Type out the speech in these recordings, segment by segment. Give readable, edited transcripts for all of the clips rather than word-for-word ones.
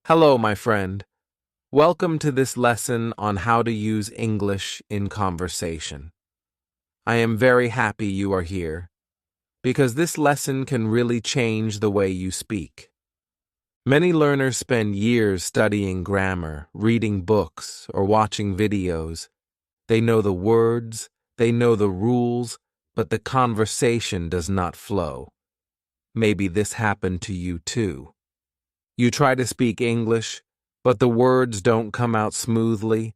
Hello, my friend. Welcome to this lesson on how to use English in conversation. I am very happy you are here because this lesson can really change the way you speak. Many learners spend years studying grammar, reading books, or watching videos. They know the words, they know the rules, but the conversation does not flow. Maybe this happened to you too. You try to speak English, but the words don't come out smoothly,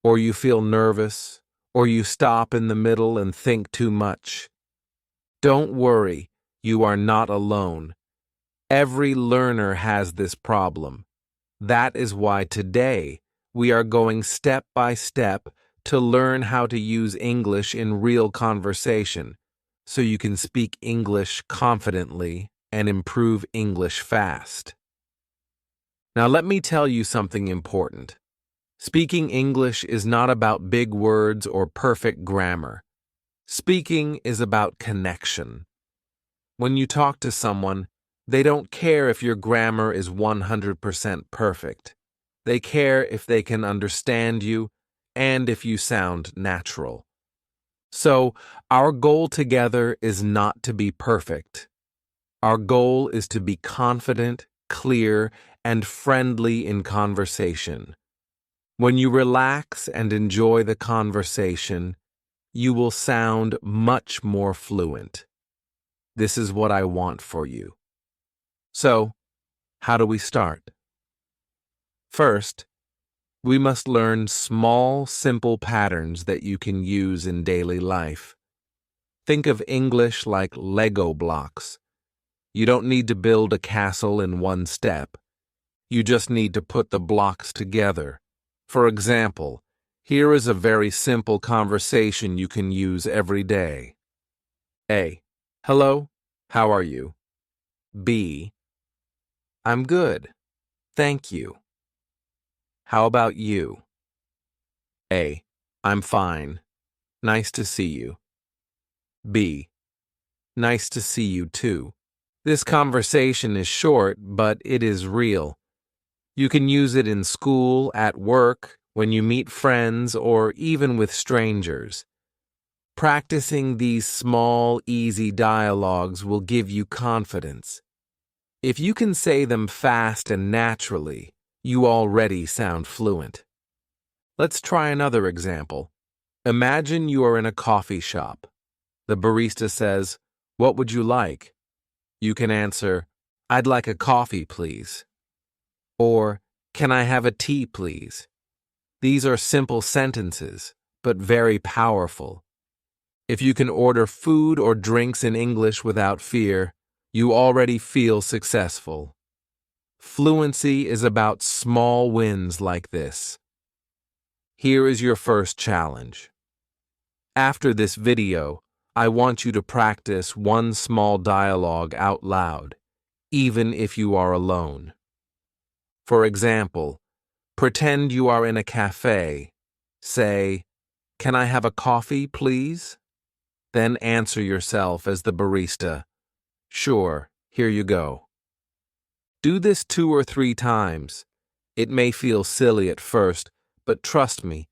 or you feel nervous, or you stop in the middle and think too much. Don't worry, you are not alone. Every learner has this problem. That is why today we are going step by step to learn how to use English in real conversation, so you can speak English confidently and improve English fast. Now let me tell you something important. Speaking English is not about big words or perfect grammar. Speaking is about connection. When you talk to someone, they don't care if your grammar is 100% perfect. They care if they can understand you and if you sound natural. So, our goal together is not to be perfect. Our goal is to be confident, clear, and friendly in conversation. When you relax and enjoy the conversation, you will sound much more fluent. This is what I want for you. So, how do we start? First, we must learn small, simple patterns that you can use in daily life. Think of English like Lego blocks. You don't need to build a castle in one step. You just need to put the blocks together. For example, here is a very simple conversation you can use every day. A. Hello, how are you? B. I'm good, thank you. How about you? A. I'm fine. Nice to see you. B. Nice to see you too. This conversation is short, but it is real. You can use it in school, at work, when you meet friends, or even with strangers. Practicing these small, easy dialogues will give you confidence. If you can say them fast and naturally, you already sound fluent. Let's try another example. Imagine you are in a coffee shop. The barista says, "What would you like?" You can answer, "I'd like a coffee, please." Or, "Can I have a tea, please?" These are simple sentences, but very powerful. If you can order food or drinks in English without fear, you already feel successful. Fluency is about small wins like this. Here is your first challenge. After this video, I want you to practice one small dialogue out loud, even if you are alone. For example, pretend you are in a cafe. Say, "Can I have a coffee, please?" Then answer yourself as the barista, "Sure, here you go." Do this 2 or 3 times. It may feel silly at first, but trust me,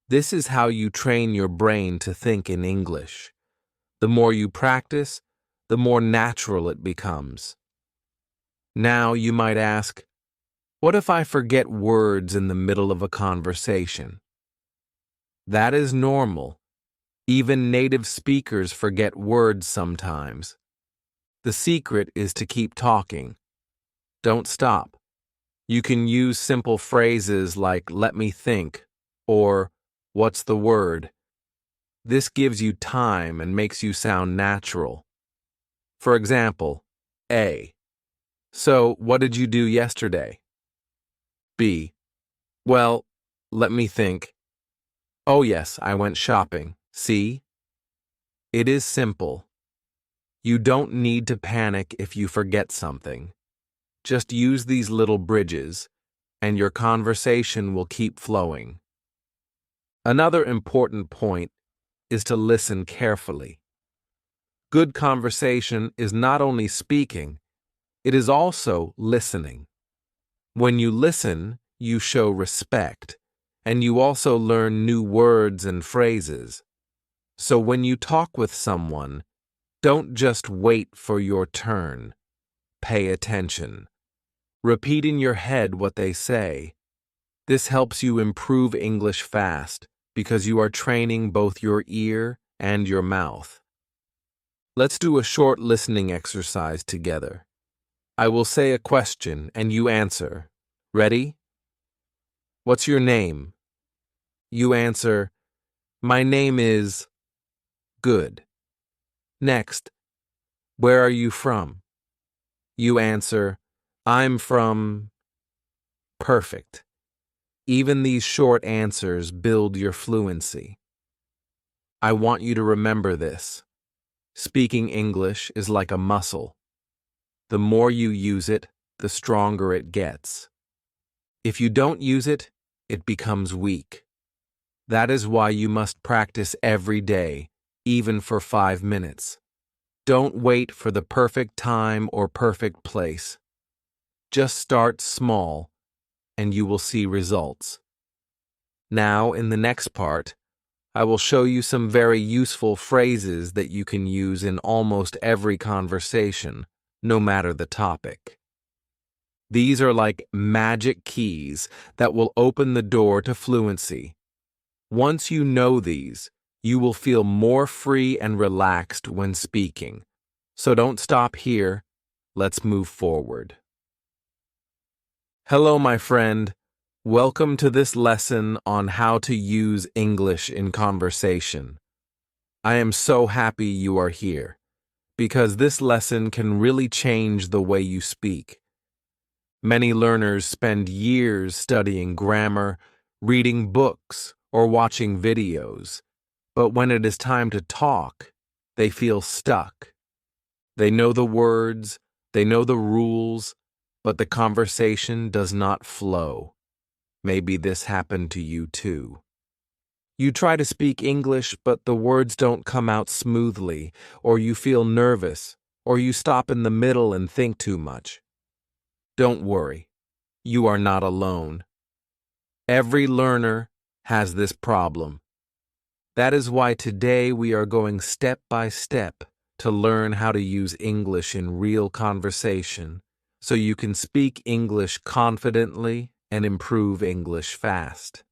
this is how you train your brain to think in English. The more you practice, the more natural it becomes. Now you might ask, what if I forget words in the middle of a conversation? That is normal. Even native speakers forget words sometimes. The secret is to keep talking. Don't stop. You can use simple phrases like "let me think" or "what's the word?" This gives you time and makes you sound natural. For example, A. So, what did you do yesterday? B. Well, let me think. Oh yes, I went shopping. See? It is simple. You don't need to panic if you forget something. Just use these little bridges, and your conversation will keep flowing. Another important point is to listen carefully. Good conversation is not only speaking, it is also listening. When you listen, you show respect, and you also learn new words and phrases. So when you talk with someone, don't just wait for your turn. Pay attention. Repeat in your head what they say. This helps you improve English fast because you are training both your ear and your mouth. Let's do a short listening exercise together. I will say a question and you answer. Ready? What's your name? You answer, my name is... Good. Next, where are you from? You answer, I'm from... Perfect. Even these short answers build your fluency. I want you to remember this. Speaking English is like a muscle. The more you use it, the stronger it gets. If you don't use it, it becomes weak. That is why you must practice every day, even for 5 minutes. Don't wait for the perfect time or perfect place. Just start small, and you will see results. Now, in the next part, I will show you some very useful phrases that you can use in almost every conversation, no matter the topic. These are like magic keys that will open the door to fluency. Once you know these, you will feel more free and relaxed when speaking. So don't stop here. Let's move forward. Hello, my friend. Welcome to this lesson on how to use English in conversation. I am so happy you are here, because this lesson can really change the way you speak. Many learners spend years studying grammar, reading books, or watching videos, but when it is time to talk, they feel stuck. They know the words, they know the rules, but the conversation does not flow. Maybe this happened to you too. You try to speak English, but the words don't come out smoothly, or you feel nervous, or you stop in the middle and think too much. Don't worry, you are not alone. Every learner has this problem. That is why today we are going step by step to learn how to use English in real conversation, so you can speak English confidently and improve English fast.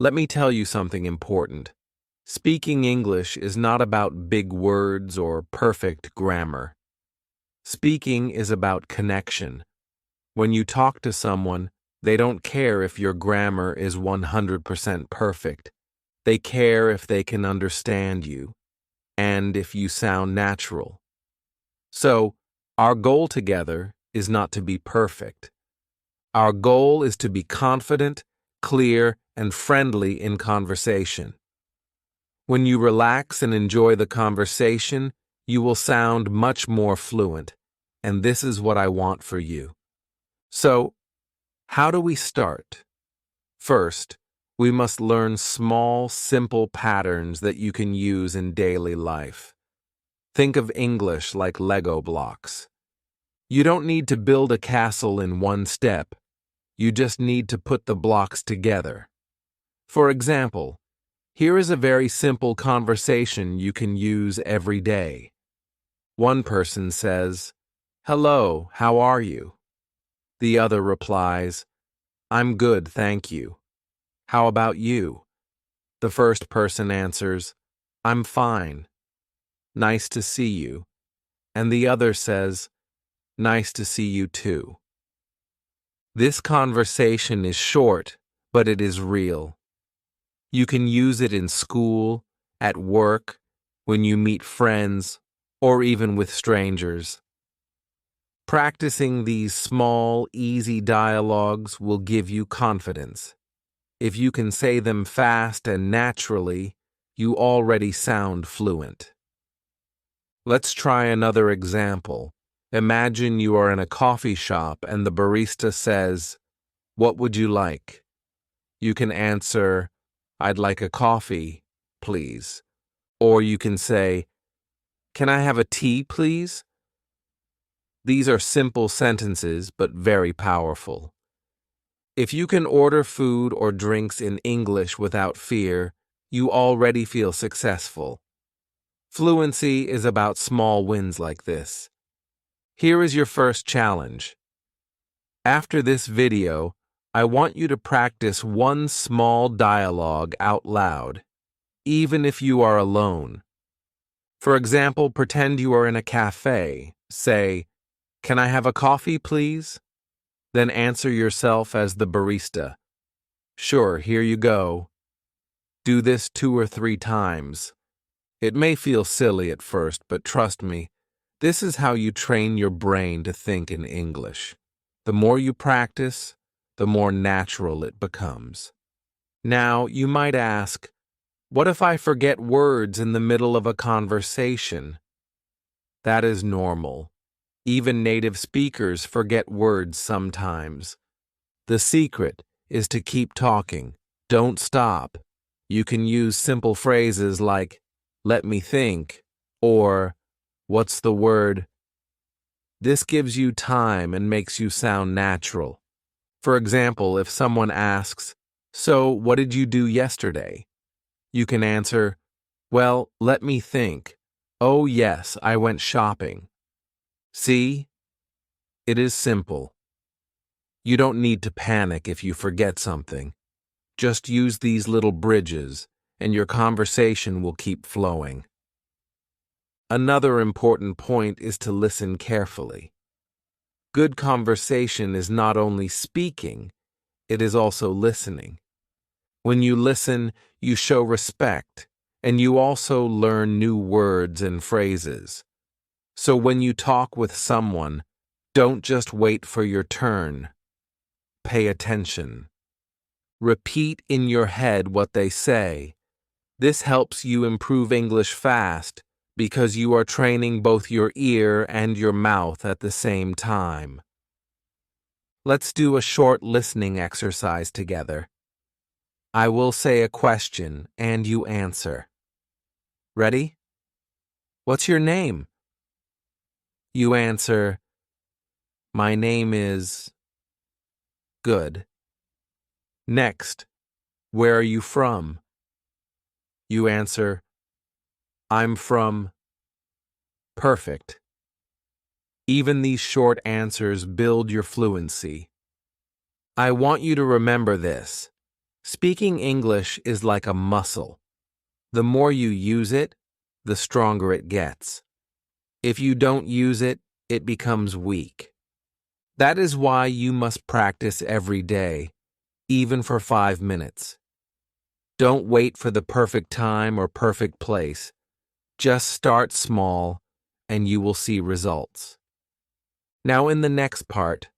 Let me tell you something important. Speaking English is not about big words or perfect grammar. Speaking is about connection. When you talk to someone, they don't care if your grammar is 100% perfect. They care if they can understand you, and if you sound natural. So, our goal together is not to be perfect. Our goal is to be confident, clear, and friendly in conversation. When you relax and enjoy the conversation, you will sound much more fluent, and this is what I want for you. So, how do we start? First, we must learn small, simple patterns that you can use in daily life. Think of English like Lego blocks. You don't need to build a castle in one step. You just need to put the blocks together. For example, here is a very simple conversation you can use every day. One person says, "Hello, how are you?" The other replies, "I'm good, thank you. How about you?" The first person answers, "I'm fine. Nice to see you." And the other says, "Nice to see you too." This conversation is short, but it is real. You can use it in school, at work, when you meet friends, or even with strangers. Practicing these small, easy dialogues will give you confidence. If you can say them fast and naturally, you already sound fluent. Let's try another example. Imagine you are in a coffee shop and the barista says, "What would you like?" You can answer, "I'd like a coffee, please." Or you can say, "Can I have a tea, please?" These are simple sentences, but very powerful. If you can order food or drinks in English without fear, you already feel successful. Fluency is about small wins like this. Here is your first challenge. After this video, I want you to practice one small dialogue out loud, even if you are alone. For example, pretend you are in a cafe. Say, "Can I have a coffee, please?" Then answer yourself as the barista. "Sure, here you go." Do this 2 or 3 times. It may feel silly at first, but trust me, this is how you train your brain to think in English. The more you practice, the more natural it becomes. Now, you might ask, what if I forget words in the middle of a conversation? That is normal. Even native speakers forget words sometimes. The secret is to keep talking. Don't stop. You can use simple phrases like, "Let me think," or, "What's the word?" This gives you time and makes you sound natural. For example, if someone asks, "So, what did you do yesterday?" You can answer, "Well, let me think. Oh, yes, I went shopping." See? It is simple. You don't need to panic if you forget something. Just use these little bridges, and your conversation will keep flowing. Another important point is to listen carefully. Good conversation is not only speaking, it is also listening. When you listen, you show respect, and you also learn new words and phrases. So when you talk with someone, don't just wait for your turn. Pay attention. Repeat in your head what they say. This helps you improve English fast because you are training both your ear and your mouth at the same time. Let's do a short listening exercise together. I will say a question and you answer. Ready? What's your name? You answer, "My name is..." Good. Next, where are you from? You answer, "I'm from..." Perfect. Even these short answers build your fluency. I want you to remember this. Speaking English is like a muscle. The more you use it, the stronger it gets. If you don't use it, it becomes weak. That is why you must practice every day, even for 5 minutes. Don't wait for the perfect time or perfect place. Just start small, and you will see results. Now in the next part,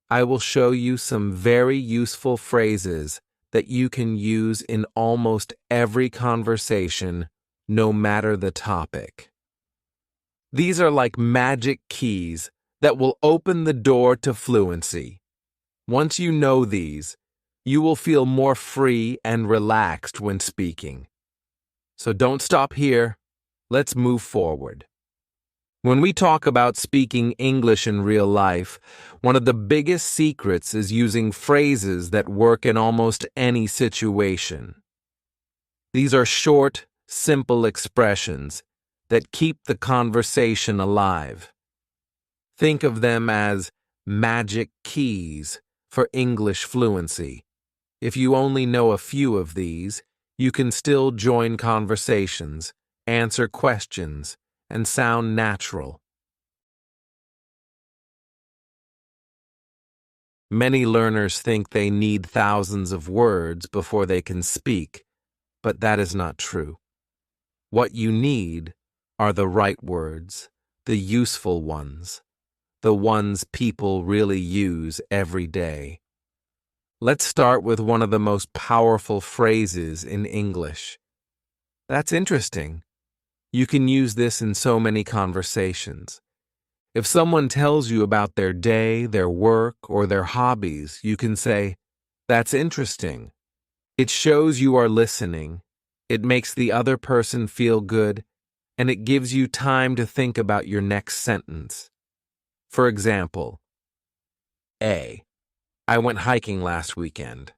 I will show you some very useful phrases that you can use in almost every conversation, no matter the topic. These are like magic keys that will open the door to fluency. Once you know these, you will feel more free and relaxed when speaking. So don't stop here. Let's move forward. When we talk about speaking English in real life, one of the biggest secrets is using phrases that work in almost any situation. These are short, simple expressions that keep the conversation alive. Think of them as magic keys for English fluency. If you only know a few of these, you can still join conversations, answer questions, and sound natural. Many learners think they need thousands of words before they can speak, but that is not true. What you need are the right words, the useful ones, the ones people really use every day. Let's start with one of the most powerful phrases in English. That's interesting. You can use this in so many conversations. If someone tells you about their day, their work, or their hobbies, you can say, "That's interesting." It shows you are listening, it makes the other person feel good, and it gives you time to think about your next sentence. For example, A. I went hiking last weekend.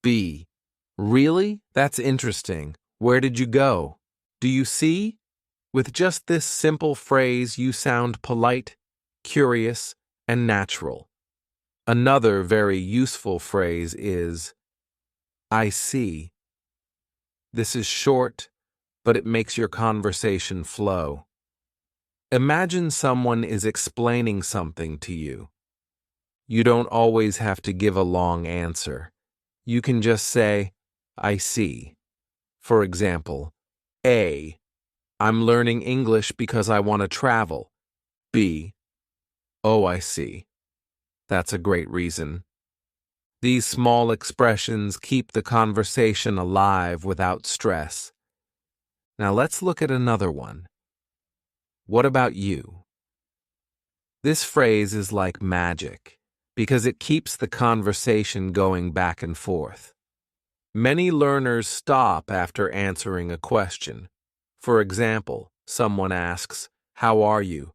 B. Really? That's interesting. Where did you go? Do you see? With just this simple phrase, you sound polite, curious, and natural. Another very useful phrase is, I see. This is short, but it makes your conversation flow. Imagine someone is explaining something to you. You don't always have to give a long answer. You can just say, I see. For example, A. I'm learning English because I want to travel. B. Oh, I see. That's a great reason. These small expressions keep the conversation alive without stress. Now let's look at another one. What about you? This phrase is like magic because it keeps the conversation going back and forth. Many learners stop after answering a question. For example, someone asks, How are you?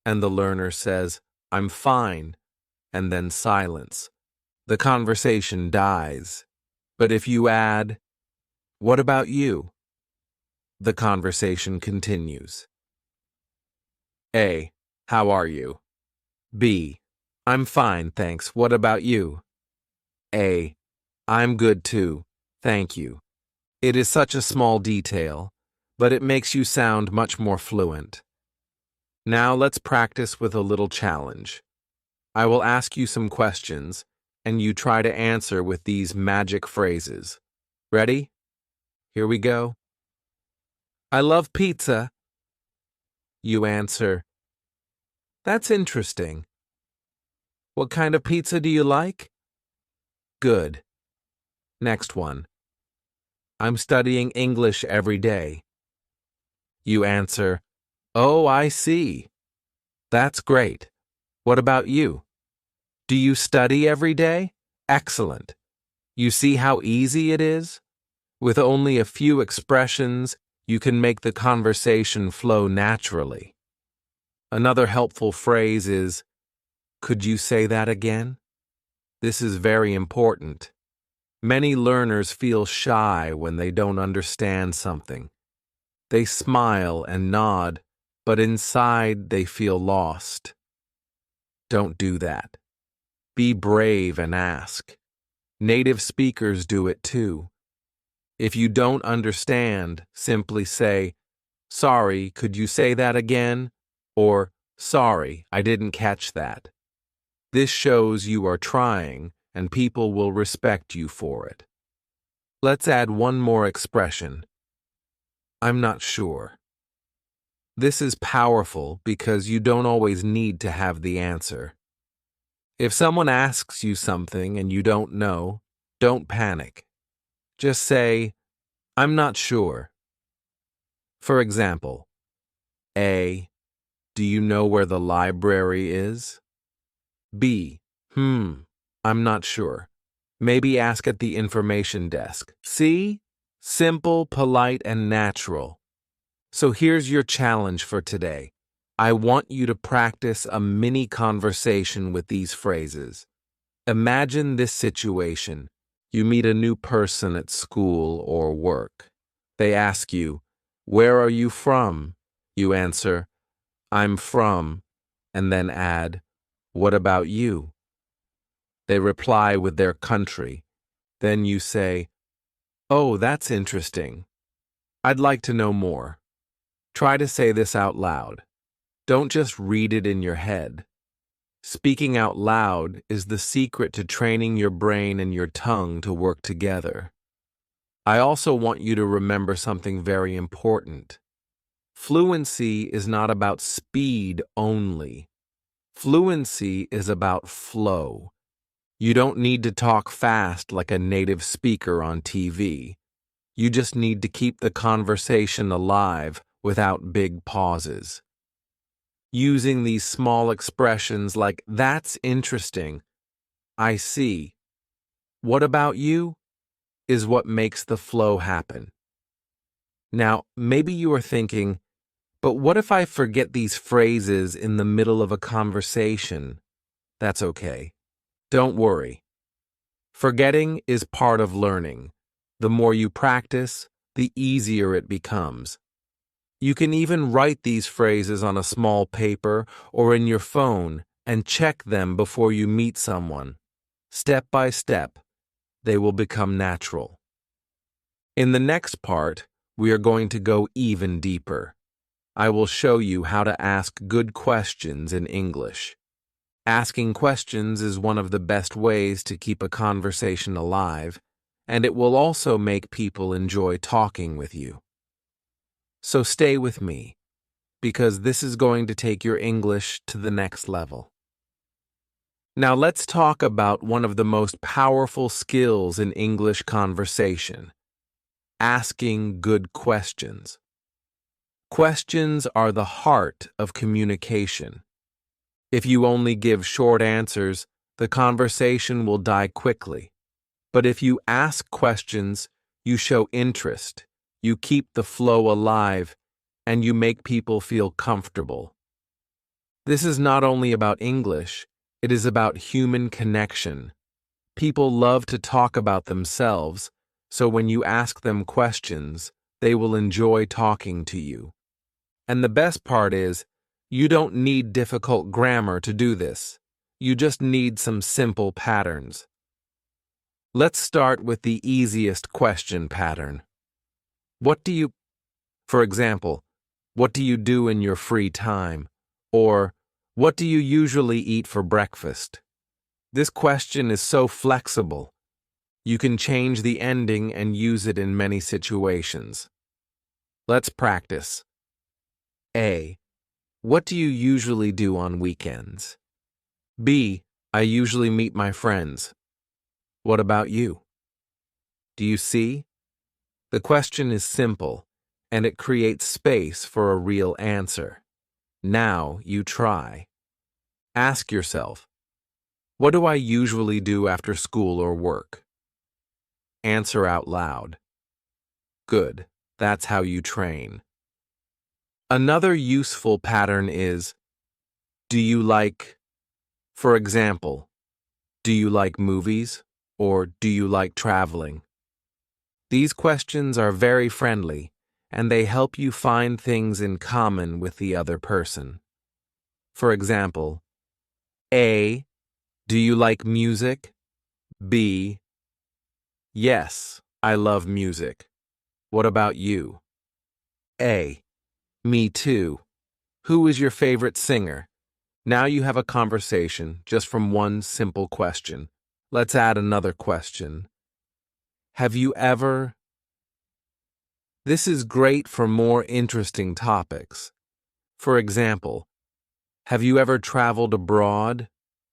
And the learner says, I'm fine, and then silence. The conversation dies. But if you add, What about you? The conversation continues. A. How are you? B. I'm fine, thanks. What about you? A. I'm good too, thank you. It is such a small detail, but it makes you sound much more fluent. Now let's practice with a little challenge. I will ask you some questions, and you try to answer with these magic phrases. Ready? Here we go. I love pizza. You answer, That's interesting. What kind of pizza do you like? Good. Next one. I'm studying English every day. You answer, Oh, I see. That's great. What about you? Do you study every day? Excellent. You see how easy it is? With only a few expressions, you can make the conversation flow naturally. Another helpful phrase is, Could you say that again? This is very important. Many learners feel shy when they don't understand something. They smile and nod, but inside they feel lost. Don't do that. Be brave and ask. Native speakers do it too. If you don't understand, simply say, Sorry, could you say that again? Or, Sorry, I didn't catch that. This shows you are trying, and people will respect you for it. Let's add one more expression. I'm not sure. This is powerful because you don't always need to have the answer. If someone asks you something and you don't know, don't panic. Just say, I'm not sure. For example, A. Do you know where the library is? B. I'm not sure. Maybe ask at the information desk. See? Simple, polite, and natural. So here's your challenge for today. I want you to practice a mini conversation with these phrases. Imagine this situation. You meet a new person at school or work. They ask you, Where are you from? You answer, I'm from, and then add, What about you? They reply with their country. Then you say, Oh, that's interesting. I'd like to know more. Try to say this out loud. Don't just read it in your head. Speaking out loud is the secret to training your brain and your tongue to work together. I also want you to remember something very important. Fluency is not about speed only. Fluency is about flow. You don't need to talk fast like a native speaker on TV. You just need to keep the conversation alive without big pauses. Using these small expressions like, That's interesting, I see, what about you, is what makes the flow happen. Now, maybe you are thinking, but what if I forget these phrases in the middle of a conversation? That's okay. Don't worry. Forgetting is part of learning. The more you practice, the easier it becomes. You can even write these phrases on a small paper or in your phone and check them before you meet someone. Step by step, they will become natural. In the next part, we are going to go even deeper. I will show you how to ask good questions in English. Asking questions is one of the best ways to keep a conversation alive, and it will also make people enjoy talking with you. So stay with me, because this is going to take your English to the next level. Now let's talk about one of the most powerful skills in English conversation: asking good questions. Questions are the heart of communication. If you only give short answers, the conversation will die quickly. But if you ask questions, you show interest, you keep the flow alive, and you make people feel comfortable. This is not only about English, it is about human connection. People love to talk about themselves, so when you ask them questions, they will enjoy talking to you. And the best part is, you don't need difficult grammar to do this. You just need some simple patterns. Let's start with the easiest question pattern. For example, what do you do in your free time? Or, what do you usually eat for breakfast? This question is so flexible. You can change the ending and use it in many situations. Let's practice. A. What do you usually do on weekends? B. I usually meet my friends. What about you? Do you see? The question is simple, and it creates space for a real answer. Now you try. Ask yourself, what do I usually do after school or work? Answer out loud. Good, that's how you train. Another useful pattern is, do you like, for example, do you like movies or do you like traveling? These questions are very friendly, and they help you find things in common with the other person. For example, A. Do you like music? B. Yes, I love music. What about you? A. Me too. Who is your favorite singer? Now you have a conversation just from one simple question. Let's add another question. Have you ever? This is great for more interesting topics. For example, have you ever traveled abroad?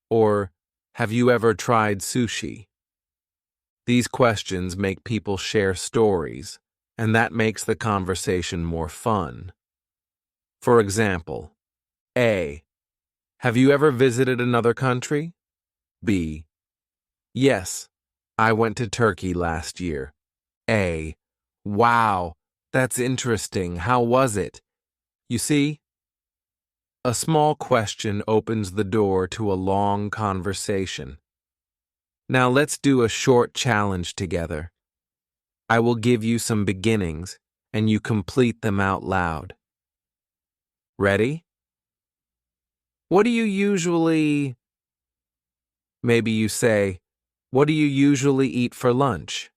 Or have you ever tried sushi? These questions make people share stories, and that makes the conversation more fun. For example, A. Have you ever visited another country? B. Yes, I went to Turkey last year. A. Wow, that's interesting. How was it? You see? A small question opens the door to a long conversation. Now let's do a short challenge together. I will give you some beginnings, and you complete them out loud. Ready? What do you usually... Maybe you say, what do you usually eat for lunch?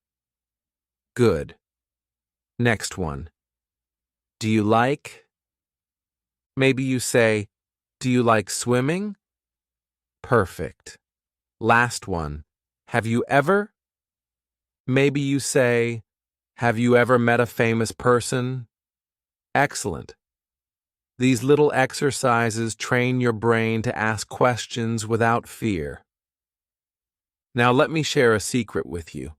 Good. Next one. Do you like... Maybe you say, do you like swimming? Perfect. Last one. Have you ever? Maybe you say, have you ever met a famous person? Excellent. These little exercises train your brain to ask questions without fear. Now let me share a secret with you.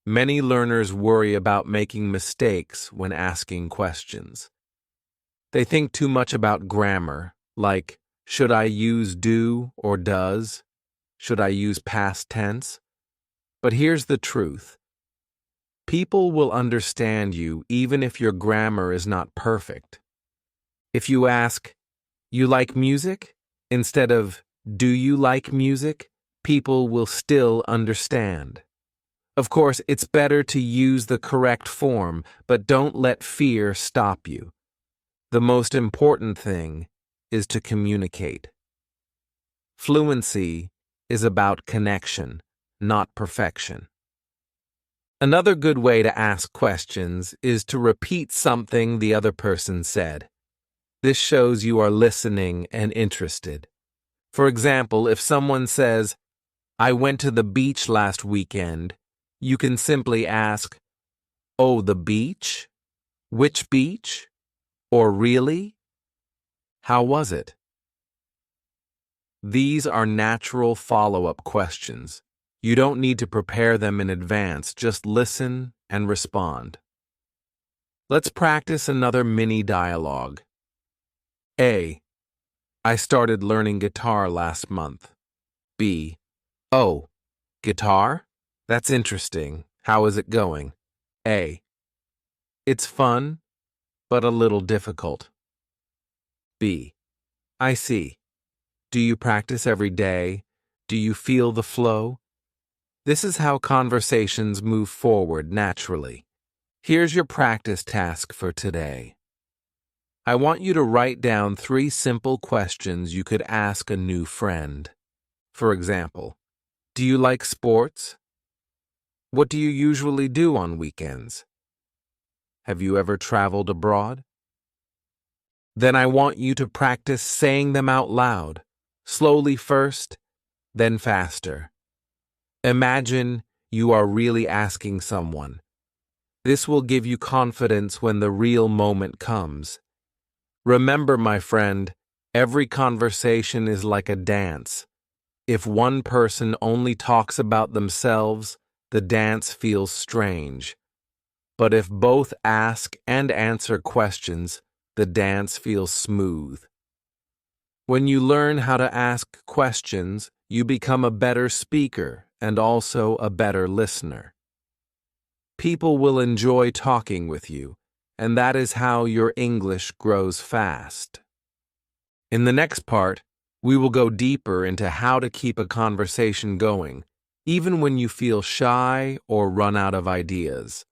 Many learners worry about making mistakes when asking questions. They think too much about grammar, like, should I use do or does? Should I use past tense? But here's the truth. People will understand you even if your grammar is not perfect. If you ask, you like music? Instead of, do you like music? people will still understand. Of course, it's better to use the correct form, but don't let fear stop you. The most important thing is to communicate. Fluency is about connection, not perfection. Another good way to ask questions is to repeat something the other person said. This shows you are listening and interested. For example, if someone says, "I went to the beach last weekend," you can simply ask, "Oh, the beach? Which beach? Or really? How was it?" These are natural follow-up questions. You don't need to prepare them in advance, just listen and respond. Let's practice another mini dialogue. A. I started learning guitar last month. B. Oh, guitar? That's interesting. How is it going? A. It's fun, but a little difficult. B. I see. Do you practice every day? Do you feel the flow? This is how conversations move forward naturally. Here's your practice task for today. I want you to write down 3 simple questions you could ask a new friend. For example, do you like sports? What do you usually do on weekends? Have you ever traveled abroad? Then I want you to practice saying them out loud, slowly first, then faster. Imagine you are really asking someone. This will give you confidence when the real moment comes. Remember, my friend, every conversation is like a dance. If one person only talks about themselves, the dance feels strange. But if both ask and answer questions, the dance feels smooth. When you learn how to ask questions, you become a better speaker and also a better listener. People will enjoy talking with you, and that is how your English grows fast. In the next part, we will go deeper into how to keep a conversation going, even when you feel shy or run out of ideas.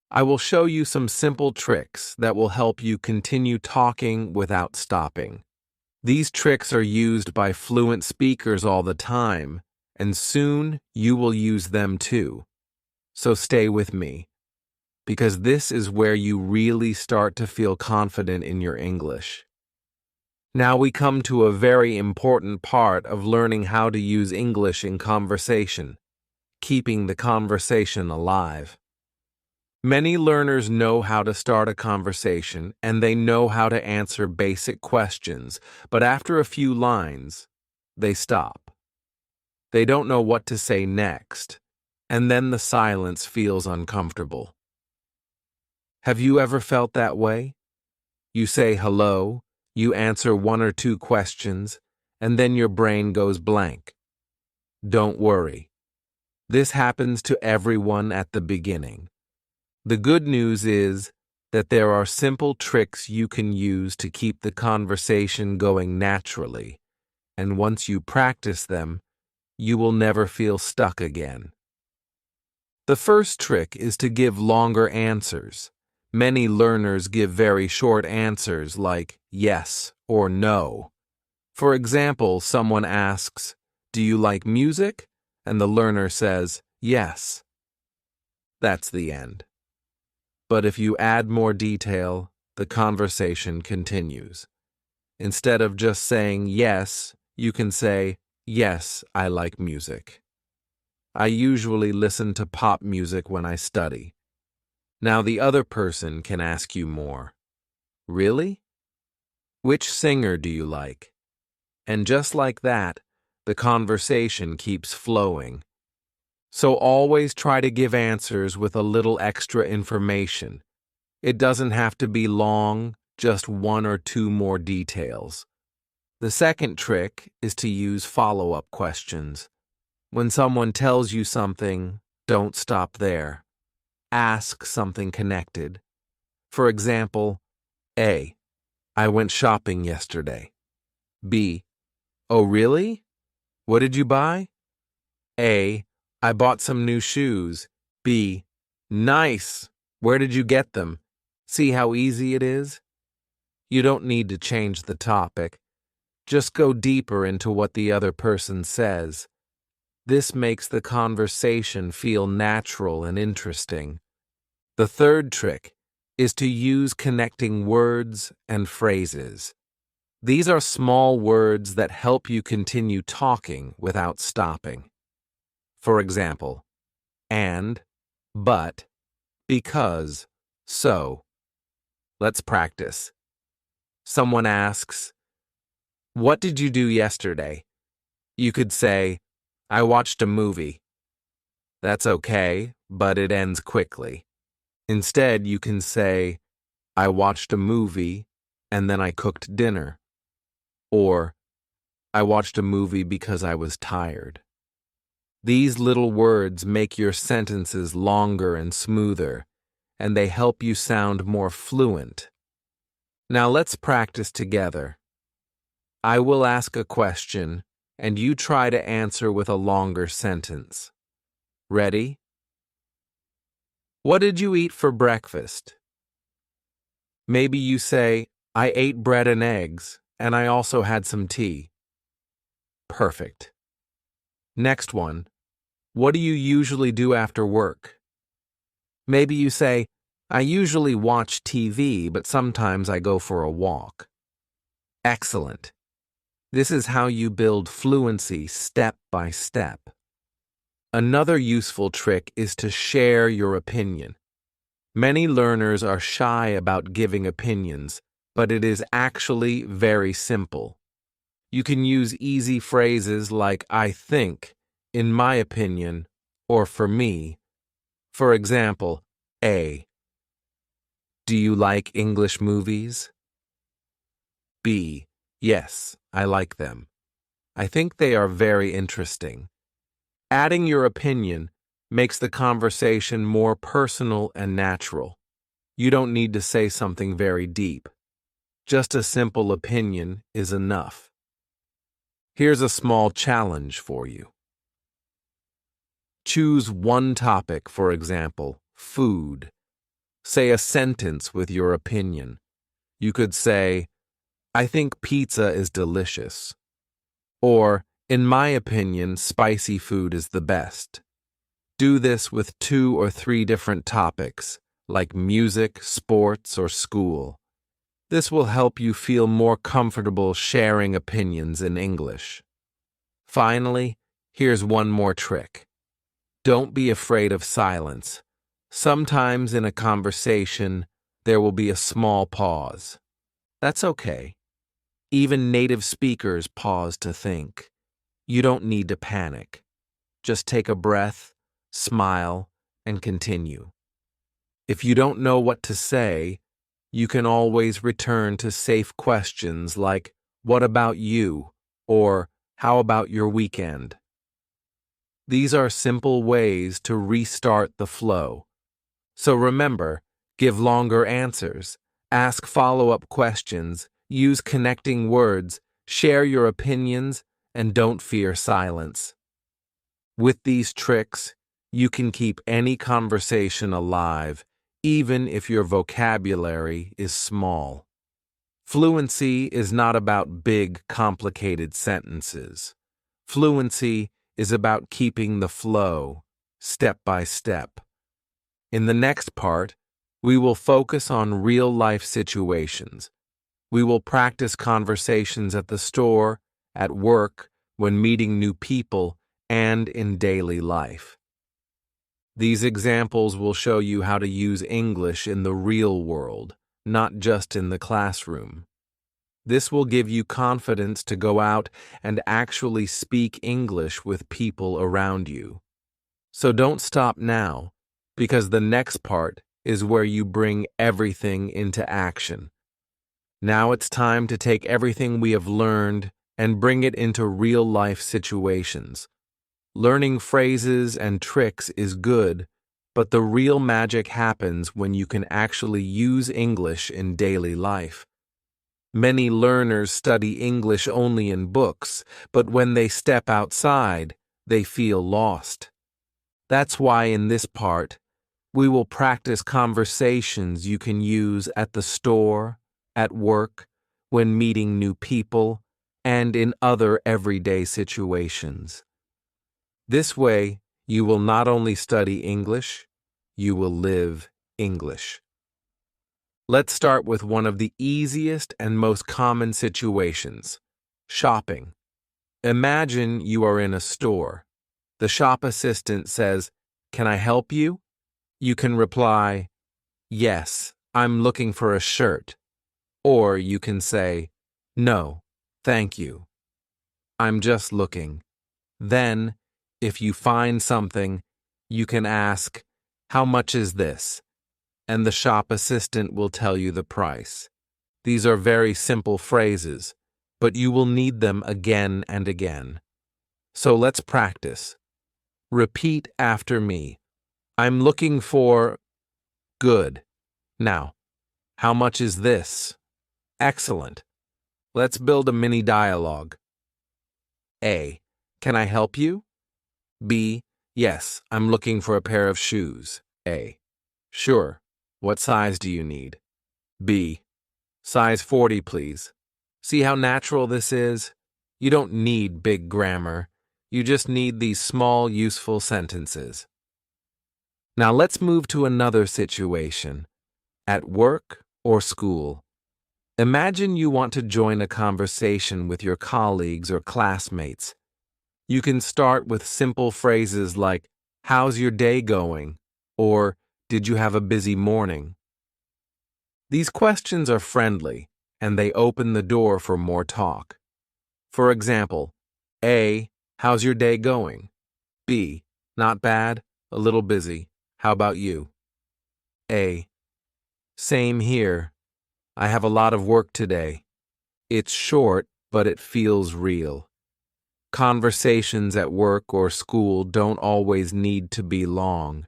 I will show you some simple tricks that will help you continue talking without stopping. These tricks are used by fluent speakers all the time, and soon you will use them too. So stay with me, because this is where you really start to feel confident in your English. Now we come to a very important part of learning how to use English in conversation, keeping the conversation alive. Many learners know how to start a conversation and they know how to answer basic questions, but after a few lines, they stop. They don't know what to say next, and then the silence feels uncomfortable. Have you ever felt that way? You say hello, you answer 1 or 2 questions, and then your brain goes blank. Don't worry. This happens to everyone at the beginning. The good news is that there are simple tricks you can use to keep the conversation going naturally, and once you practice them, you will never feel stuck again. The first trick is to give longer answers. Many learners give very short answers like yes or no. For example, someone asks, "Do you like music?" and the learner says, "Yes." That's the end. But if you add more detail, the conversation continues. Instead of just saying yes, you can say, "Yes, I like music. I usually listen to pop music when I study." Now the other person can ask you more. Really? Which singer do you like? And just like that, the conversation keeps flowing. So always try to give answers with a little extra information. It doesn't have to be long, just 1 or 2 more details. The second trick is to use follow-up questions. When someone tells you something, don't stop there. Ask something connected. For example, A. I went shopping yesterday. B. Oh, really? What did you buy? A. I bought some new shoes. B. Nice. Where did you get them? See how easy it is? You don't need to change the topic. Just go deeper into what the other person says. This makes the conversation feel natural and interesting. The third trick is to use connecting words and phrases. These are small words that help you continue talking without stopping. For example, and, but, because, so. Let's practice. Someone asks, "What did you do yesterday?" You could say, "I watched a movie." That's okay, but it ends quickly. Instead, you can say, "I watched a movie and then I cooked dinner." Or, "I watched a movie because I was tired." These little words make your sentences longer and smoother, and they help you sound more fluent. Now let's practice together. I will ask a question, and you try to answer with a longer sentence. Ready? What did you eat for breakfast? Maybe you say, "I ate bread and eggs, and I also had some tea." Perfect. Next one. What do you usually do after work? Maybe you say, "I usually watch TV, but sometimes I go for a walk." Excellent. This is how you build fluency step by step. Another useful trick is to share your opinion. Many learners are shy about giving opinions, but it is actually very simple. You can use easy phrases like "I think," "in my opinion," or "for me." For example, A. Do you like English movies? B. Yes, I like them. I think they are very interesting. Adding your opinion makes the conversation more personal and natural. You don't need to say something very deep. Just a simple opinion is enough. Here's a small challenge for you. Choose one topic, for example, food. Say a sentence with your opinion. You could say, "I think pizza is delicious." Or, "In my opinion, spicy food is the best." Do this with 2 or 3 different topics, like music, sports, or school. This will help you feel more comfortable sharing opinions in English. Finally, here's one more trick. Don't be afraid of silence. Sometimes in a conversation, there will be a small pause. That's okay. Even native speakers pause to think. You don't need to panic. Just take a breath, smile, and continue. If you don't know what to say, you can always return to safe questions like, "What about you?" or "How about your weekend?" These are simple ways to restart the flow. So remember, give longer answers, ask follow-up questions, use connecting words, share your opinions, and don't fear silence. With these tricks, you can keep any conversation alive, even if your vocabulary is small. Fluency is not about big, complicated sentences. Fluency is about keeping the flow, step by step. In the next part, we will focus on real-life situations. We will practice conversations at the store, at work, when meeting new people, and in daily life. These examples will show you how to use English in the real world, not just in the classroom. This will give you confidence to go out and actually speak English with people around you. So don't stop now, because the next part is where you bring everything into action. Now it's time to take everything we have learned and bring it into real-life situations. Learning phrases and tricks is good, but the real magic happens when you can actually use English in daily life. Many learners study English only in books, but when they step outside, they feel lost. That's why in this part, we will practice conversations you can use at the store, at work, when meeting new people, and in other everyday situations. This way, you will not only study English, you will live English. Let's start with one of the easiest and most common situations, shopping. Imagine you are in a store. The shop assistant says, "Can I help you?" You can reply, "Yes, I'm looking for a shirt." Or you can say, "No, thank you. I'm just looking." Then, if you find something, you can ask, "How much is this?" And the shop assistant will tell you the price. These are very simple phrases, but you will need them again and again. So let's practice. Repeat after me. I'm looking for... Good. Now, how much is this? Excellent. Let's build a mini dialogue. A. Can I help you? B. Yes, I'm looking for a pair of shoes. A. Sure. What size do you need? B. Size 40, please. See how natural this is? You don't need big grammar. You just need these small, useful sentences. Now let's move to another situation. At work or school. Imagine you want to join a conversation with your colleagues or classmates. You can start with simple phrases like, "How's your day going?" or "Did you have a busy morning?" These questions are friendly, and they open the door for more talk. For example, A. How's your day going? B. Not bad, a little busy. How about you? A. Same here. I have a lot of work today. It's short, but it feels real. Conversations at work or school don't always need to be long.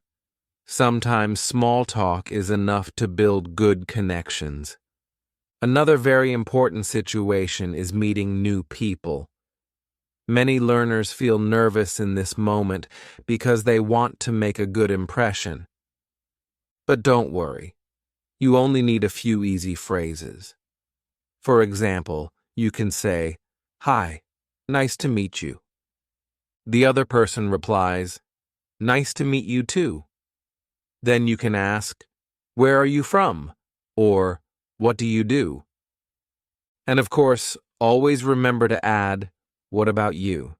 Sometimes small talk is enough to build good connections. Another very important situation is meeting new people. Many learners feel nervous in this moment because they want to make a good impression. But don't worry. You only need a few easy phrases. For example, you can say, "Hi, nice to meet you." The other person replies, "Nice to meet you too." Then you can ask, "Where are you from?" or "What do you do?" And of course, always remember to add, "What about you?"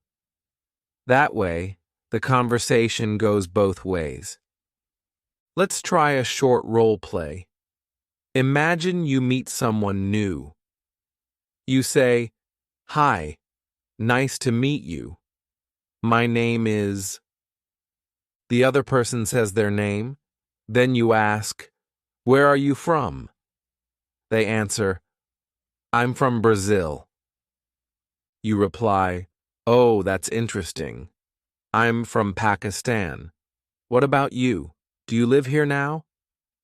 That way, the conversation goes both ways. Let's try a short role play. Imagine you meet someone new. You say, "Hi, nice to meet you. My name is..." The other person says their name. Then you ask, "Where are you from?" They answer, "I'm from Brazil." You reply, "Oh, that's interesting. I'm from Pakistan. What about you? Do you live here now?"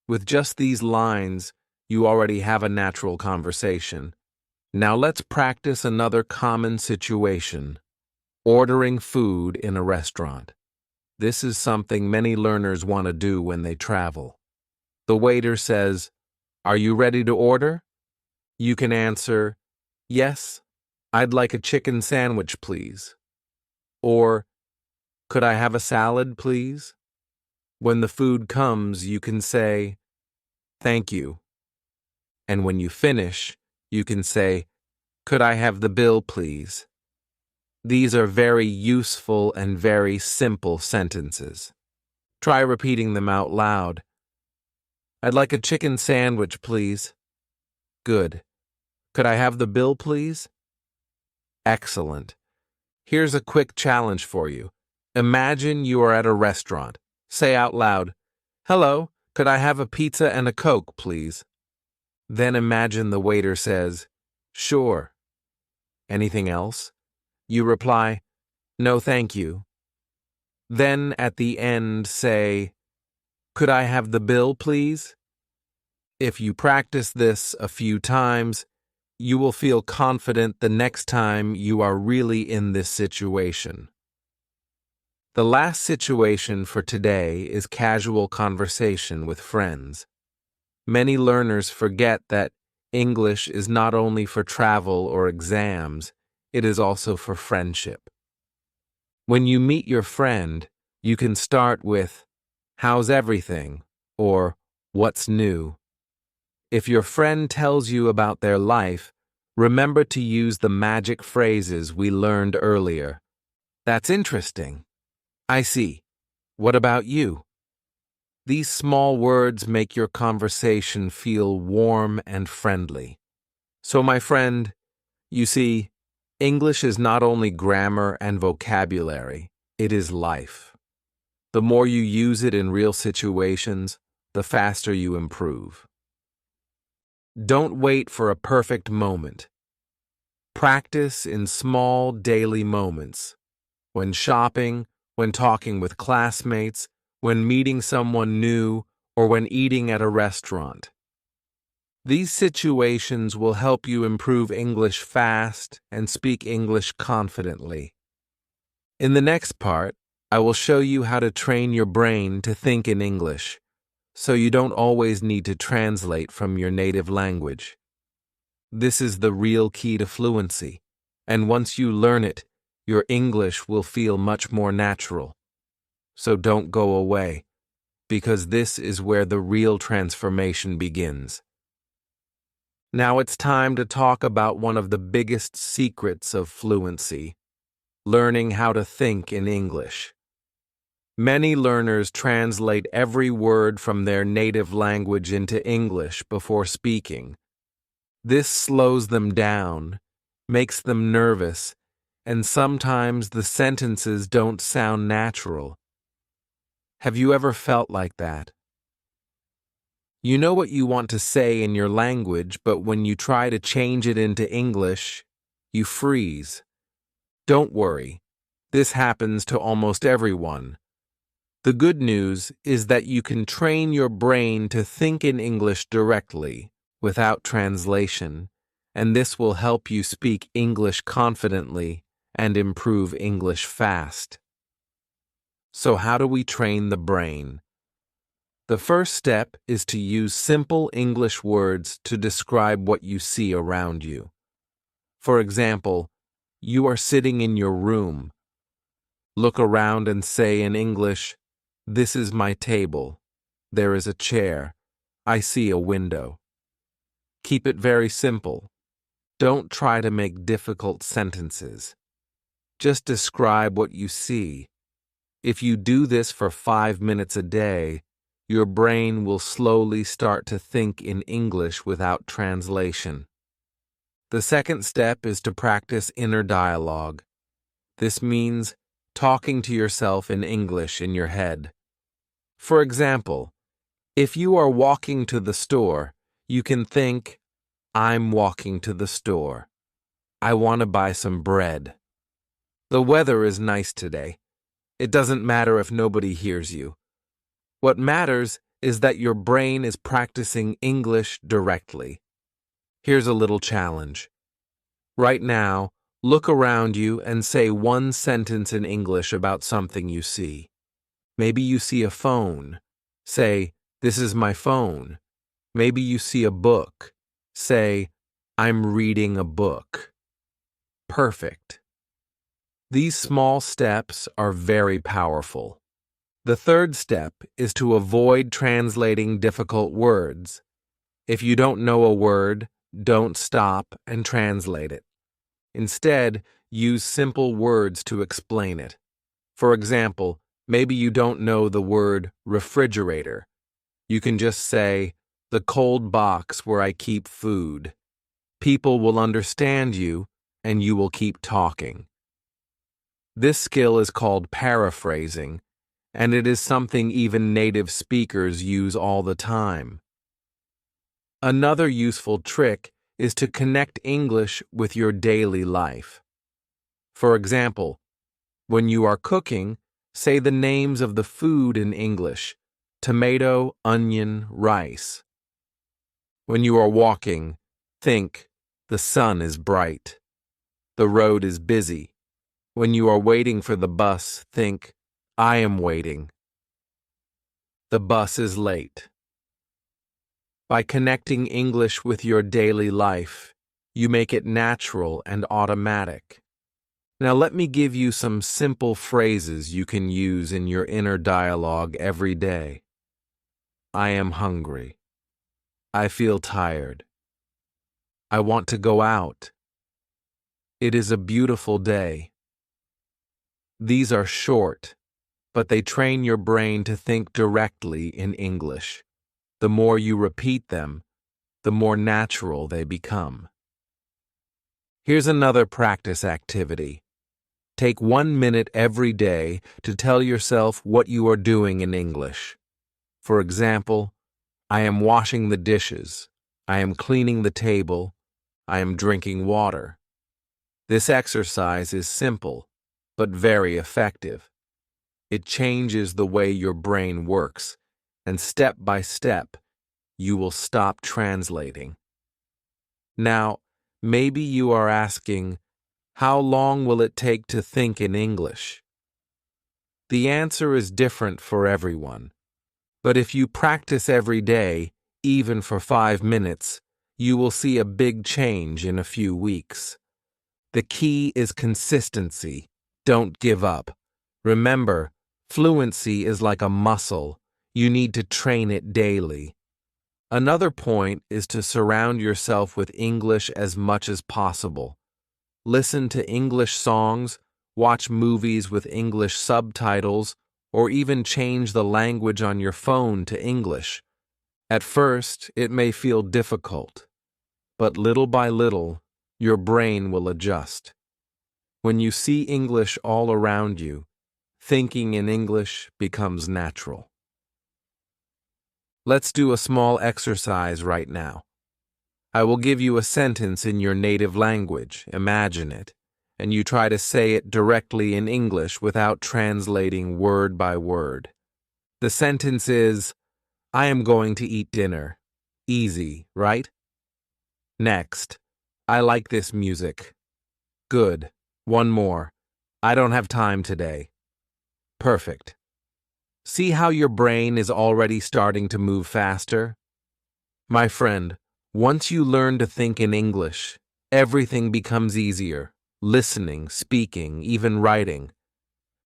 With just these lines, you already have a natural conversation. Now let's practice another common situation. Ordering food in a restaurant. This is something many learners want to do when they travel. The waiter says, "Are you ready to order?" You can answer, "Yes, I'd like a chicken sandwich, please." Or, "Could I have a salad, please?" When the food comes, you can say, "Thank you." And when you finish, you can say, "Could I have the bill, please?" These are very useful and very simple sentences. Try repeating them out loud. "I'd like a chicken sandwich, please." Good. "Could I have the bill, please?" Excellent. Here's a quick challenge for you. Imagine you are at a restaurant. Say out loud, "Hello, could I have a pizza and a Coke, please?" Then imagine the waiter says, "Sure." "Anything else?" You reply, "No, thank you." Then at the end say, "Could I have the bill, please?" If you practice this a few times, you will feel confident the next time you are really in this situation. The last situation for today is casual conversation with friends. Many learners forget that English is not only for travel or exams, it is also for friendship. When you meet your friend, you can start with, "How's everything?" or "What's new?" If your friend tells you about their life, remember to use the magic phrases we learned earlier. "That's interesting." "I see. What about you?" These small words make your conversation feel warm and friendly. So, my friend, you see, English is not only grammar and vocabulary, it is life. The more you use it in real situations, the faster you improve. Don't wait for a perfect moment. Practice in small daily moments. When shopping, when talking with classmates, when meeting someone new, or when eating at a restaurant. These situations will help you improve English fast and speak English confidently. In the next part, I will show you how to train your brain to think in English, so you don't always need to translate from your native language. This is the real key to fluency, and once you learn it, your English will feel much more natural. So don't go away, because this is where the real transformation begins. Now it's time to talk about one of the biggest secrets of fluency: learning how to think in English. Many learners translate every word from their native language into English before speaking. This slows them down, makes them nervous, and sometimes the sentences don't sound natural. Have you ever felt like that? You know what you want to say in your language, but when you try to change it into English, you freeze. Don't worry. This happens to almost everyone. The good news is that you can train your brain to think in English directly, without translation, and this will help you speak English confidently and improve English fast. So how do we train the brain? The first step is to use simple English words to describe what you see around you. For example, you are sitting in your room. Look around and say in English, "This is my table. There is a chair. I see a window." Keep it very simple. Don't try to make difficult sentences. Just describe what you see. If you do this for 5 minutes a day, your brain will slowly start to think in English without translation. The second step is to practice inner dialogue. This means talking to yourself in English in your head. For example, if you are walking to the store, you can think, "I'm walking to the store. I want to buy some bread. The weather is nice today." It doesn't matter if nobody hears you. What matters is that your brain is practicing English directly. Here's a little challenge. Right now, look around you and say one sentence in English about something you see. Maybe you see a phone. Say, "This is my phone." Maybe you see a book. Say, "I'm reading a book." Perfect. These small steps are very powerful. The third step is to avoid translating difficult words. If you don't know a word, don't stop and translate it. Instead, use simple words to explain it. For example, maybe you don't know the word refrigerator. You can just say, "The cold box where I keep food." People will understand you, and you will keep talking. This skill is called paraphrasing, and it is something even native speakers use all the time. Another useful trick is to connect English with your daily life. For example, when you are cooking, say the names of the food in English: tomato, onion, rice. When you are walking, think, "The sun is bright. The road is busy." When you are waiting for the bus, think, I am waiting. The bus is late. By connecting English with your daily life, you make it natural and automatic. Now let me give you some simple phrases you can use in your inner dialogue every day. I am hungry. I feel tired. I want to go out. It is a beautiful day. These are short, but they train your brain to think directly in English. The more you repeat them, the more natural they become. Here's another practice activity. Take 1 minute every day to tell yourself what you are doing in English. For example, I am washing the dishes. I am cleaning the table. I am drinking water. This exercise is simple, but very effective. It changes the way your brain works, and step by step, you will stop translating. Now, maybe you are asking, how long will it take to think in English? The answer is different for everyone, but if you practice every day, even for 5 minutes, you will see a big change in a few weeks. The key is consistency. Don't give up. Remember, fluency is like a muscle. You need to train it daily. Another point is to surround yourself with English as much as possible. Listen to English songs, watch movies with English subtitles, or even change the language on your phone to English. At first, it may feel difficult, but little by little, your brain will adjust. When you see English all around you, thinking in English becomes natural. Let's do a small exercise right now. I will give you a sentence in your native language, imagine it, and you try to say it directly in English without translating word by word. The sentence is, I am going to eat dinner. Easy, right? Next, I like this music. Good. One more. I don't have time today. Perfect. See how your brain is already starting to move faster? My friend, once you learn to think in English, everything becomes easier. Listening, speaking, even writing.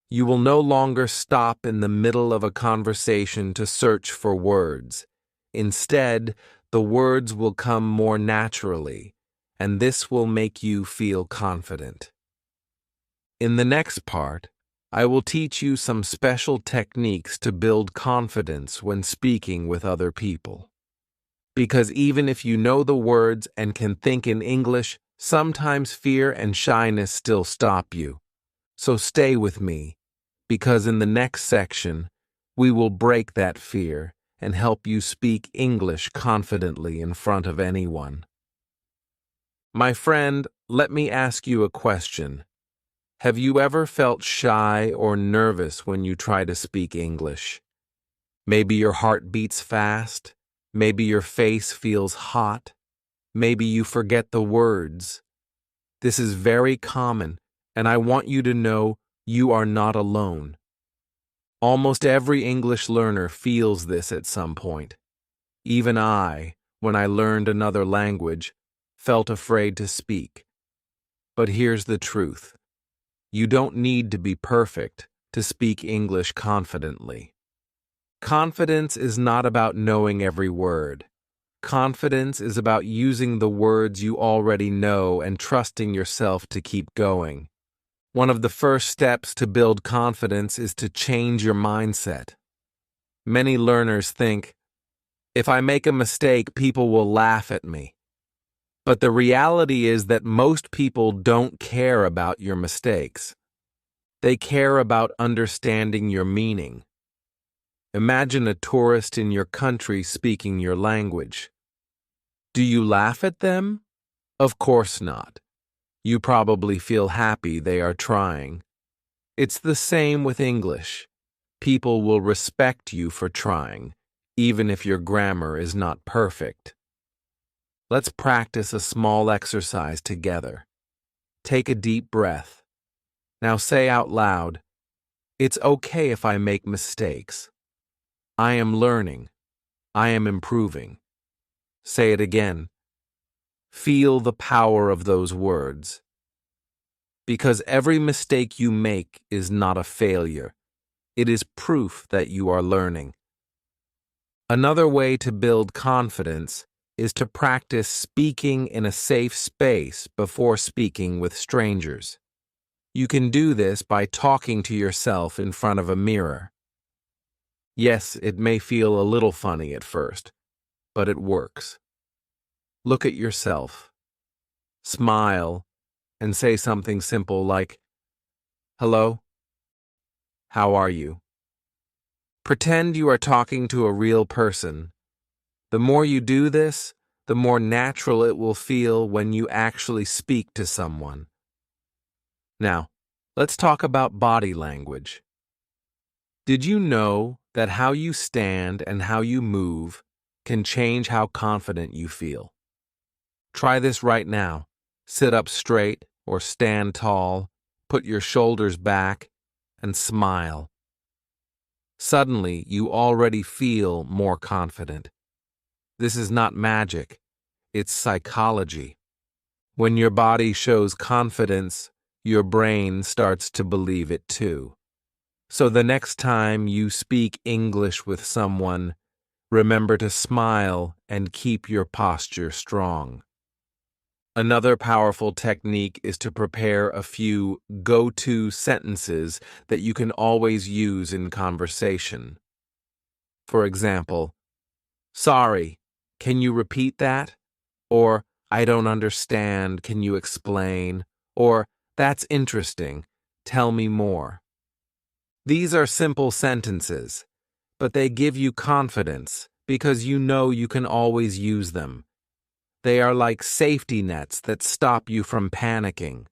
You will no longer stop in the middle of a conversation to search for words. Instead, the words will come more naturally, and this will make you feel confident. In the next part, I will teach you some special techniques to build confidence when speaking with other people. Because even if you know the words and can think in English, sometimes fear and shyness still stop you. So stay with me, because in the next section, we will break that fear and help you speak English confidently in front of anyone. My friend, let me ask you a question. Have you ever felt shy or nervous when you try to speak English? Maybe your heart beats fast. Maybe your face feels hot. Maybe you forget the words. This is very common, and I want you to know you are not alone. Almost every English learner feels this at some point. Even I, when I learned another language, felt afraid to speak. But here's the truth. You don't need to be perfect to speak English confidently. Confidence is not about knowing every word. Confidence is about using the words you already know and trusting yourself to keep going. One of the first steps to build confidence is to change your mindset. Many learners think, if I make a mistake, people will laugh at me. But the reality is that most people don't care about your mistakes. They care about understanding your meaning. Imagine a tourist in your country speaking your language. Do you laugh at them? Of course not. You probably feel happy they are trying. It's the same with English. People will respect you for trying, even if your grammar is not perfect. Let's practice a small exercise together. Take a deep breath. Now say out loud, It's okay if I make mistakes. I am learning. I am improving. Say it again. Feel the power of those words. Because every mistake you make is not a failure. It is proof that you are learning. Another way to build confidence is to practice speaking in a safe space before speaking with strangers. You can do this by talking to yourself in front of a mirror. Yes, it may feel a little funny at first, but it works. Look at yourself. Smile and say something simple like, "Hello? How are you?" Pretend you are talking to a real person. The more you do this, the more natural it will feel when you actually speak to someone. Now, let's talk about body language. Did you know that how you stand and how you move can change how confident you feel? Try this right now. Sit up straight or stand tall, put your shoulders back, and smile. Suddenly, you already feel more confident. This is not magic, it's psychology. When your body shows confidence, your brain starts to believe it too. So the next time you speak English with someone, remember to smile and keep your posture strong. Another powerful technique is to prepare a few go-to sentences that you can always use in conversation. For example, "Sorry, can you repeat that?" Or, "I don't understand, can you explain?" Or, "That's interesting, tell me more." These are simple sentences, but they give you confidence because you know you can always use them. They are like safety nets that stop you from panicking.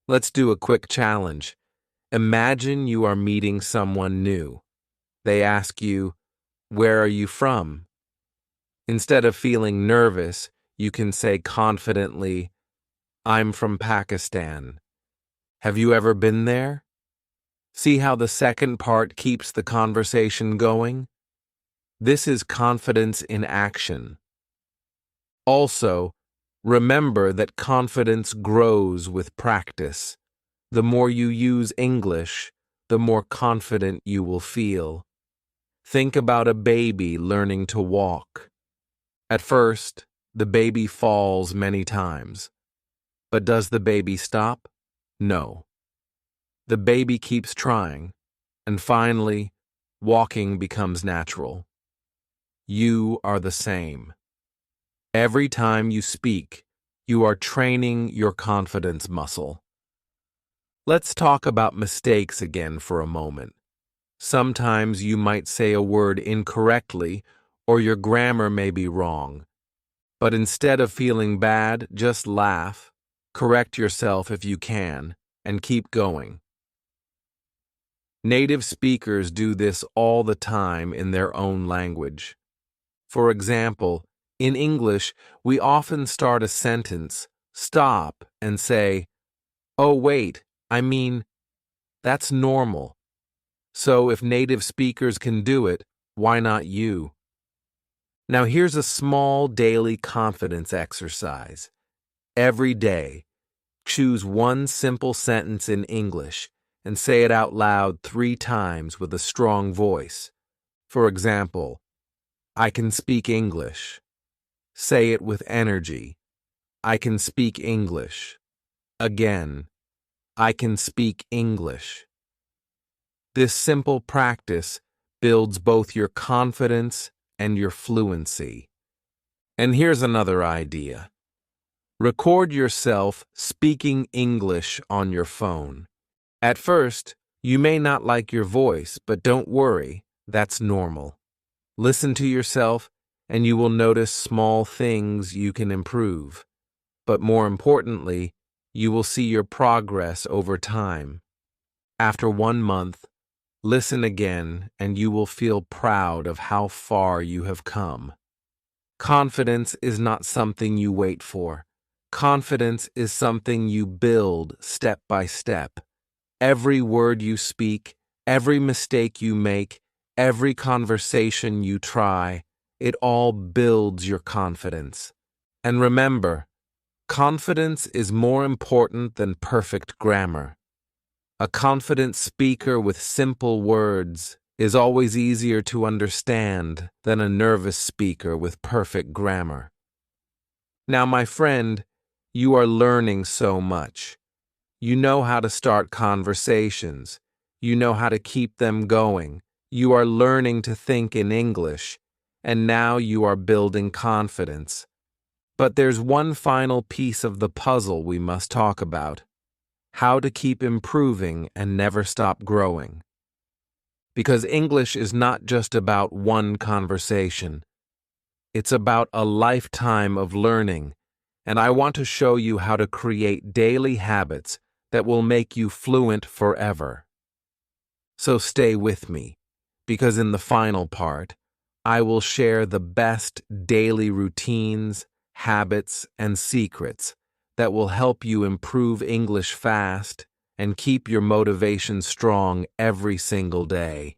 Let's do a quick challenge. Imagine you are meeting someone new. They ask you, "Where are you from?" Instead of feeling nervous, you can say confidently, "I'm from Pakistan. Have you ever been there?" See how the second part keeps the conversation going? This is confidence in action. Also, remember that confidence grows with practice. The more you use English, the more confident you will feel. Think about a baby learning to walk. At first, the baby falls many times. But does the baby stop? No. The baby keeps trying, and finally, walking becomes natural. You are the same. Every time you speak, you are training your confidence muscle. Let's talk about mistakes again for a moment. Sometimes you might say a word incorrectly, or your grammar may be wrong. But instead of feeling bad, just laugh, correct yourself if you can, and keep going. Native speakers do this all the time in their own language. For example, in English, we often start a sentence, stop, and say, "Oh, wait, I mean, that's normal." So if native speakers can do it, why not you? Now here's a small daily confidence exercise. Every day, choose one simple sentence in English and say it out loud 3 times with a strong voice. For example, "I can speak English." Say it with energy. "I can speak English." Again, "I can speak English." This simple practice builds both your confidence and your fluency. And here's another idea. Record yourself speaking English on your phone. At first, you may not like your voice, but don't worry, that's normal. Listen to yourself, and you will notice small things you can improve. But more importantly, you will see your progress over time. After 1 month, listen again, and you will feel proud of how far you have come. Confidence is not something you wait for. Confidence is something you build step by step. Every word you speak, Every mistake you make, every conversation you try, it all builds your confidence. And remember, confidence is more important than perfect grammar. A confident speaker with simple words is always easier to understand than a nervous speaker with perfect grammar. Now, my friend, you are learning so much. You know how to start conversations. You know how to keep them going. You are learning to think in English, and now you are building confidence. But there's one final piece of the puzzle we must talk about: how to keep improving and never stop growing. Because English is not just about one conversation. It's about a lifetime of learning, and I want to show you how to create daily habits that will make you fluent forever. So stay with me, because in the final part, I will share the best daily routines, habits, and secrets that will help you improve English fast and keep your motivation strong every single day.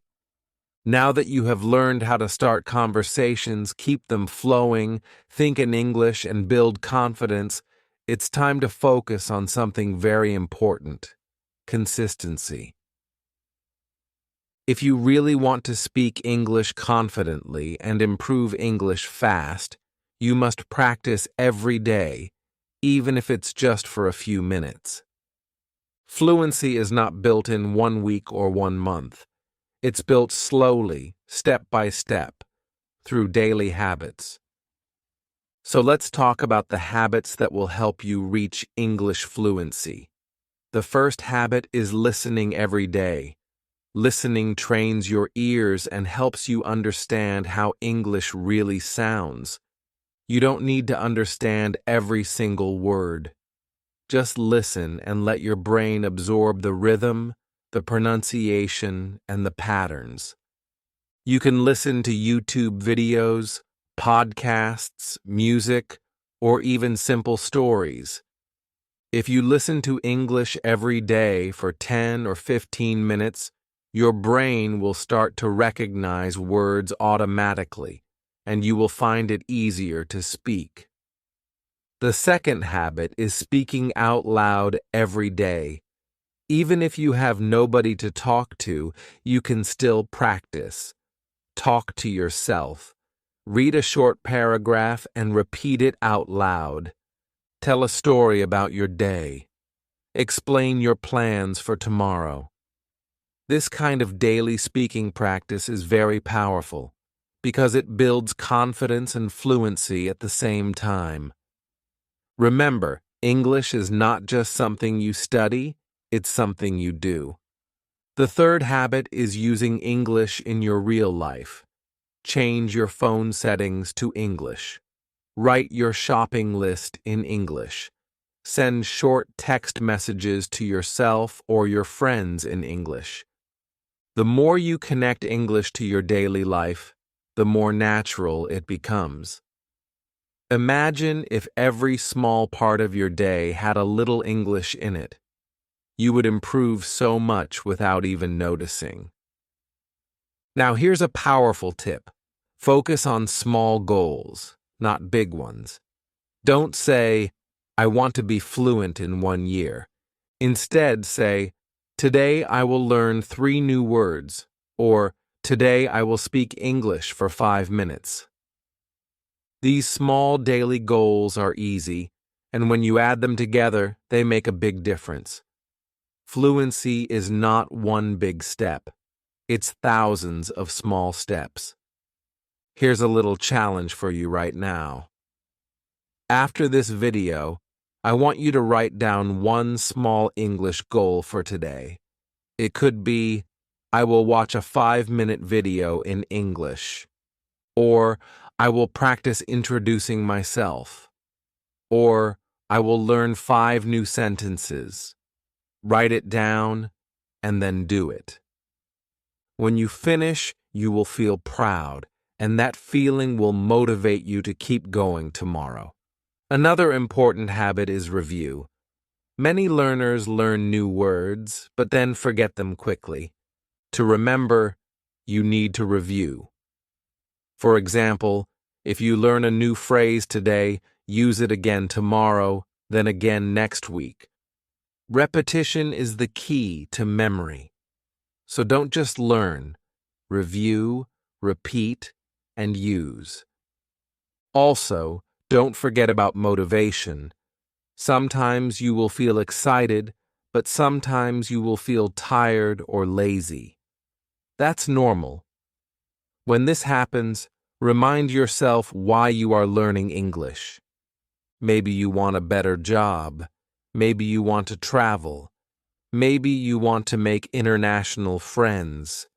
Now that you have learned how to start conversations, keep them flowing, think in English, and build confidence, it's time to focus on something very important: consistency. If you really want to speak English confidently and improve English fast, you must practice every day, even if it's just for a few minutes. Fluency is not built in 1 week or 1 month. It's built slowly, step by step, through daily habits. So let's talk about the habits that will help you reach English fluency. The first habit is listening every day. Listening trains your ears and helps you understand how English really sounds. You don't need to understand every single word. Just listen and let your brain absorb the rhythm, the pronunciation, and the patterns. You can listen to YouTube videos, podcasts, music, or even simple stories. If you listen to English every day for 10 or 15 minutes, your brain will start to recognize words automatically, and you will find it easier to speak. The second habit is speaking out loud every day. Even if you have nobody to talk to, you can still practice. Talk to yourself. Read a short paragraph and repeat it out loud. Tell a story about your day. Explain your plans for tomorrow. This kind of daily speaking practice is very powerful because it builds confidence and fluency at the same time. Remember, English is not just something you study, it's something you do. The third habit is using English in your real life. Change your phone settings to English. Write your shopping list in English. Send short text messages to yourself or your friends in English. The more you connect English to your daily life, the more natural it becomes. Imagine if every small part of your day had a little English in it. You would improve so much without even noticing. Now here's a powerful tip. Focus on small goals, not big ones. Don't say, "I want to be fluent in 1 year." Instead, say, "Today I will learn 3 new words," or "Today I will speak English for 5 minutes." These small daily goals are easy, and when you add them together, they make a big difference. Fluency is not one big step. It's thousands of small steps. Here's a little challenge for you right now. After this video, I want you to write down one small English goal for today. It could be, "I will watch a 5-minute video in English," or "I will practice introducing myself," or "I will learn 5 new sentences." Write it down and then do it. When you finish, you will feel proud, and that feeling will motivate you to keep going tomorrow. Another important habit is review. Many learners learn new words, but then forget them quickly. To remember, you need to review. For example, if you learn a new phrase today, use it again tomorrow, then again next week. Repetition is the key to memory. So don't just learn, review, repeat, and use. Also, don't forget about motivation. Sometimes you will feel excited, but sometimes you will feel tired or lazy. That's normal. When this happens, remind yourself why you are learning English. Maybe you want a better job. Maybe you want to travel. Maybe you want to make international friends.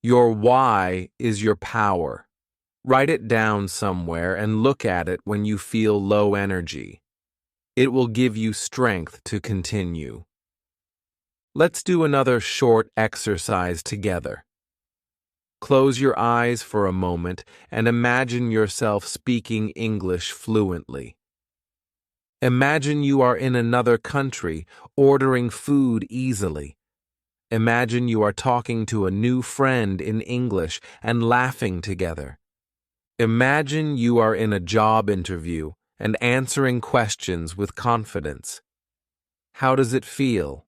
Your why is your power. Write it down somewhere and look at it when you feel low energy. It will give you strength to continue. Let's do another short exercise together. Close your eyes for a moment and imagine yourself speaking English fluently. Imagine you are in another country, ordering food easily. Imagine you are talking to a new friend in English and laughing together. Imagine you are in a job interview and answering questions with confidence. How does it feel?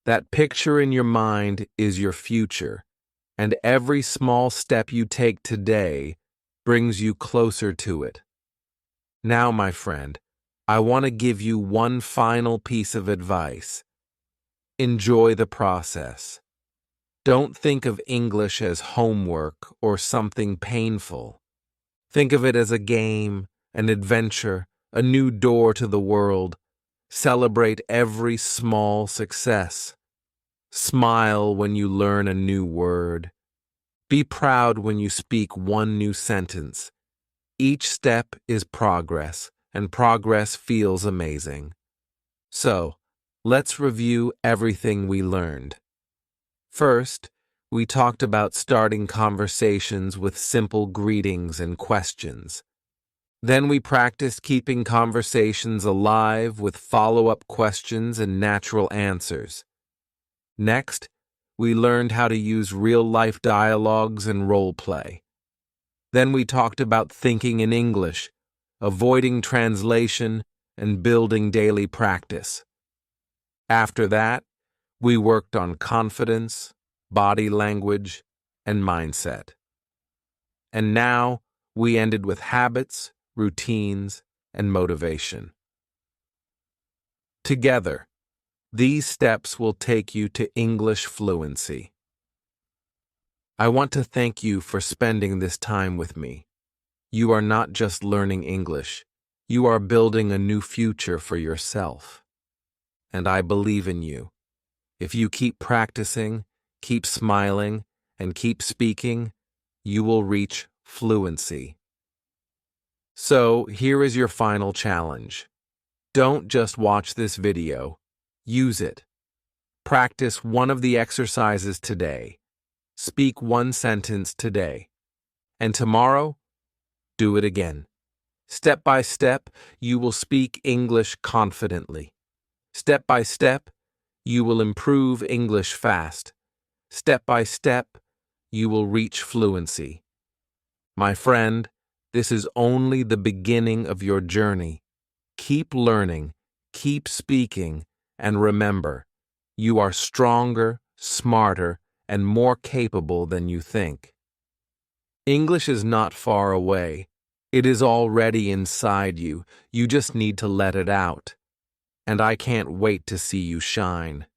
That picture in your mind is your future, and every small step you take today brings you closer to it. Now, my friend, I want to give you one final piece of advice. Enjoy the process. Don't think of English as homework or something painful. Think of it as a game, an adventure, a new door to the world. Celebrate every small success. Smile when you learn a new word. Be proud when you speak one new sentence. Each step is progress, and progress feels amazing. So, let's review everything we learned. First, we talked about starting conversations with simple greetings and questions. Then we practiced keeping conversations alive with follow-up questions and natural answers. Next, we learned how to use real-life dialogues and role play. Then we talked about thinking in English, avoiding translation, and building daily practice. After that, we worked on confidence, body language, and mindset. And now, we ended with habits, routines, and motivation. Together, these steps will take you to English fluency. I want to thank you for spending this time with me. You are not just learning English, you are building a new future for yourself. And I believe in you. If you keep practicing, keep smiling, and keep speaking, you will reach fluency. So, here is your final challenge. Don't just watch this video. Use it. Practice one of the exercises today. Speak one sentence today. And tomorrow, do it again. Step by step, you will speak English confidently. Step by step, you will improve English fast. Step by step, you will reach fluency. My friend, this is only the beginning of your journey. Keep learning, keep speaking, and remember, you are stronger, smarter, and more capable than you think. English is not far away. It is already inside you. You just need to let it out. And I can't wait to see you shine.